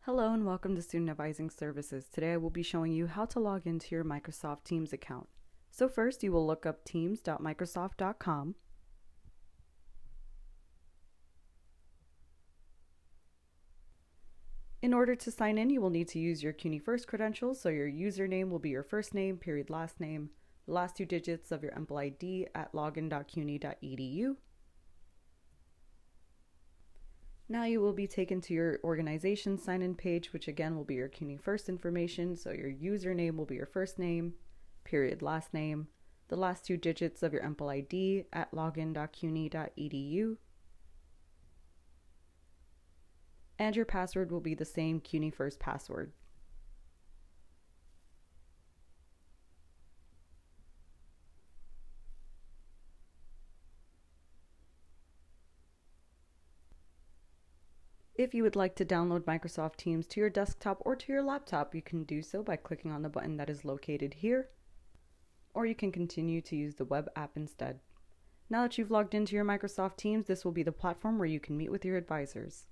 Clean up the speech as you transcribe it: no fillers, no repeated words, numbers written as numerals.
Hello and welcome to Student Advising Services. Today I will be showing you how to log into your Microsoft Teams account. So first you will look up teams.microsoft.com. In order to sign in, you will need to use your CUNY First credentials, so your username will be your first name, period, last name, the last two digits of your EMPL ID at login.cuny.edu. Now you will be taken to your organization sign-in page, which again will be your CUNY First information. So your username will be your first name, period, last name, the last two digits of your EMPL ID at login.cuny.edu. And your password will be the same CUNY First password. If you would like to download Microsoft Teams to your desktop or to your laptop, you can do so by clicking on the button that is located here, or you can continue to use the web app instead. Now that you've logged into your Microsoft Teams, this will be the platform where you can meet with your advisors.